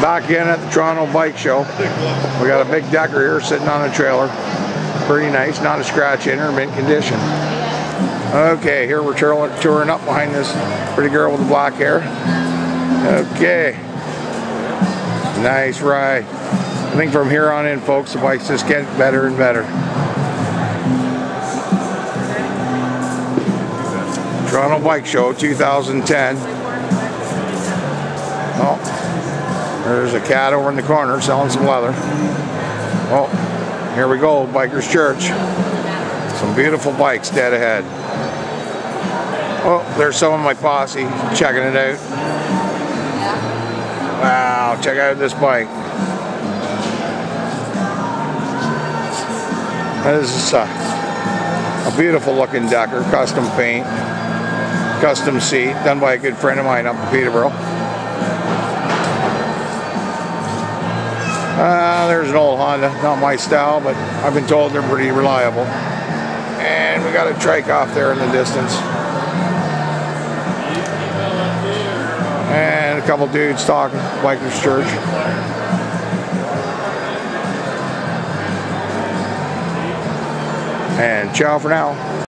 Back in at the Toronto Bike Show. We got a big Decker here sitting on a trailer. Pretty nice, not a scratch in her, mint condition. Okay, here we're touring up behind this pretty girl with the black hair. Okay. Nice ride. I think from here on in, folks, the bikes just get better and better. Toronto Bike Show 2010. Oh, there's a cat over in the corner selling some leather. Oh, here we go, Bikers Church. Some beautiful bikes dead ahead. Oh, there's some of my posse checking it out. Wow, check out this bike. This is a beautiful looking Decker, custom paint, custom seat, done by a good friend of mine up in Peterborough. There's an old Honda, not my style, but I've been told they're pretty reliable. And we got a trike off there in the distance. And a couple dudes talking, Bikers Church. And ciao for now.